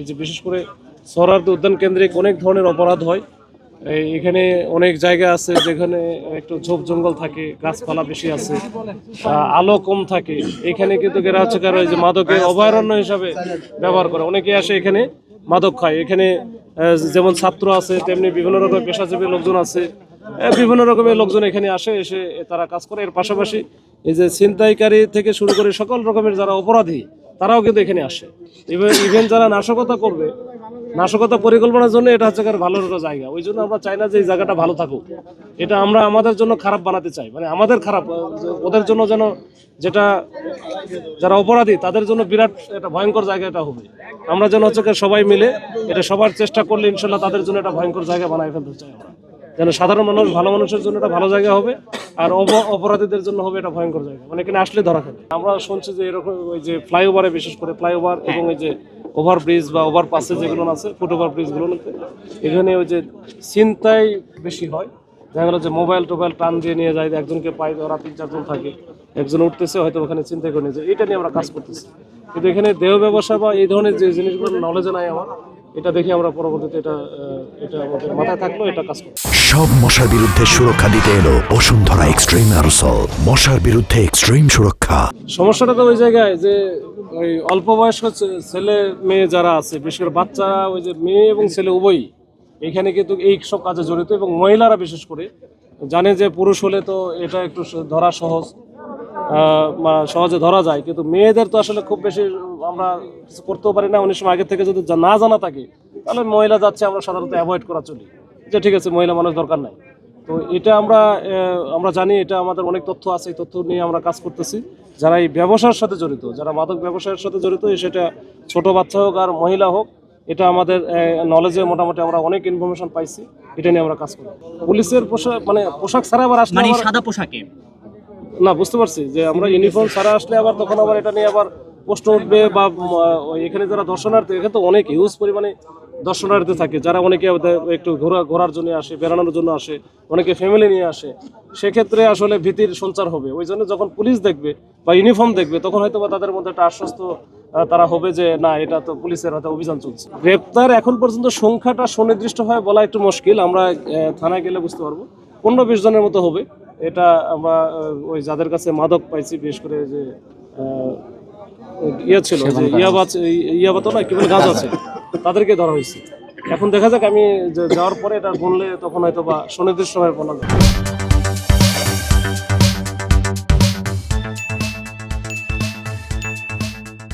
এই যে বিশেষ করে সোহরাওয়ার্দী উদ্যান কেন্দ্রিক অনেক ধরনের অপরাধ হয়। এখানে অনেক জায়গা আছে যেখানে একটু ঝোপ জঙ্গল থাকে, গাছপালা বেশি আছে, আলো কম থাকে। এখানে কিন্তু এরা হচ্ছে কারণ যে মাদকের অভয়ারণ্য হিসাবে ব্যবহার করে, অনেকে আসে এখানে মাদক খায়। এখানে যেমন ছাত্র আছে, তেমনি বিভিন্ন রকমের পেশাজীবী লোকজন আছে, বিভিন্ন রকমের লোকজন এখানে আসে, এসে তারা কাজ করে। এর পাশাপাশি এই যে ছিনতাইকারী থেকে শুরু করে সকল রকমের যারা অপরাধী তারাও কিন্তু এখানে আসে। ইভেন যারা নাশকতা করবে, নাশকতা পরিকল্পনার জন্য এটা হচ্ছে ভালো একটা জায়গা। ওই জন্য আমরা চাই না যে এই জায়গাটা ভালো থাকুক, এটা আমরা আমাদের জন্য খারাপ বানাতে চাই, মানে আমাদের খারাপ, ওদের জন্য যেন যেটা যারা অপরাধী তাদের জন্য বিরাট একটা ভয়ঙ্কর জায়গা এটা হবে। আমরা যেন হচ্ছে সবাই মিলে এটা সবার চেষ্টা করলে ইনশাল্লাহ তাদের জন্য একটা ভয়ঙ্কর জায়গা বানাই ফেলতে চাই আমরা, যেন সাধারণ মানুষ, ভালো মানুষের জন্য এটা ভালো জায়গা হবে, আর অপরাধীদের জন্য হবে এটা ভয়ঙ্কর জায়গা, মানে এখানে আসলে ধরা খাবে। আমরা শুনছি যে এরকম ওই যে ফ্লাইওভারে, বিশেষ করে ফ্লাইওভার এবং এই যে ওভারব্রিজ বা ওভারপাসে যেগুলো আছে, ফুট ওভার ব্রিজগুলোতে এখানে ওই যে ছিনতাই বেশি হয়। দেখা গেলো যে মোবাইল টোবাইল টান দিয়ে নিয়ে যায়, একজনকে পাই, ওরা 3-4 জন থাকে, একজন উঠতেছে হয়তো ওখানে ছিনতাই করে নিয়ে যায়। এটা নিয়ে আমরা কাজ করতেছি, কিন্তু এখানে দেহ ব্যবসা বা এই ধরনের যে জিনিসগুলো নলেজে নাই আমার, এটা দেখে আমরা পরবর্তীতে এটা আমাদের মাথায় থাকলো, এটা কাজ করবো। সব মশার বিরুদ্ধে সুরক্ষা দিতে এলো বসুন্ধরা এক্সট্রিম অ্যারোসল, মশার বিরুদ্ধে এক্সট্রিম সুরক্ষা। সমস্যাটা তো ওই জায়গায় যে ওই অল্প বয়স্ক ছেলে মেয়ে যারা আছে, বিশেষ করে বাচ্চারা, ওই যে মেয়ে এবং ছেলে উভয়ই এখানে কিন্তু এই সব কাজে জড়িত, এবং মহিলারা বিশেষ করে জানে যে পুরুষ হলে তো এটা একটু ধরা সহজে ধরা যায়, কিন্তু মেয়েদের তো আসলে খুব বেশি আমরা কিছু করতেও পারি না। অনেক সময় আগে থেকে যদি না জানা থাকে তাহলে মহিলা যাচ্ছে, আমরা সাধারণত অ্যাভয়েড করা চলি, যে ঠিক আছে মহিলা মানুষ দরকার নাই। তো এটা আমরা জানি, এটা আমাদের অনেক তথ্য আছে, এই তথ্য নিয়ে আমরা কাজ করতেছি। যারা এই ব্যবসার সাথে জড়িত, যারা মাদক ব্যবসার সাথে জড়িত, সেটা ছোট বাচ্চা হোক আর মহিলা হোক, এটা আমাদের নলেজে মোটামুটি আমরা অনেক ইনফরমেশন পাইছি, এটা নিয়ে আমরা কাজ করি। পুলিশের পোশাক ছাড়া আবার আসলে সাদা পোশাকে না, বুঝতে পারছি যে আমরা ইউনিফর্ম ছাড়া আসলে আবার তখন আবার এটা নিয়ে আবার প্রশ্ন উঠবে, বা এখানে যারা দর্শনার্থী, এখানে তো অনেক হিউজ পরিমাণে দর্শনার্থী থাকে, যারা অনেকে একটু ঘোরার জন্য আসে, বেড়ানোর জন্য আসে, অনেকে ফ্যামিলি নিয়ে আসে। সেক্ষেত্রে আসলে ভীতির সঞ্চার হবে। ওই জন্য যখন পুলিশ দেখবে বা ইউনিফর্ম দেখবে, তখন হয়তো বা তাদের মধ্যে একটা আশ্বস্ত তারা হবে যে না, এটা তো পুলিশের হয়তো অভিযান চলছে। গ্রেপ্তার এখন পর্যন্ত সংখ্যাটা সুনির্দিষ্টভাবে বলা একটু মুশকিল, আমরা থানায় গেলে বুঝতে পারবো। 15-20 জনের মতো হবে। এটা আমরা ওই যাদের কাছে মাদক পাইছি, বিশেষ করে যে ছিল যে ইয়াবা তো না, কি বলে, গাঁজা আছে, তাদেরকে ধরা হয়েছে। এখন দেখা যাক, আমি যাওয়ার পরে এটা গুনলে তখন হয়তো বা সুনির্দিষ্টভাবে বলা যাবে।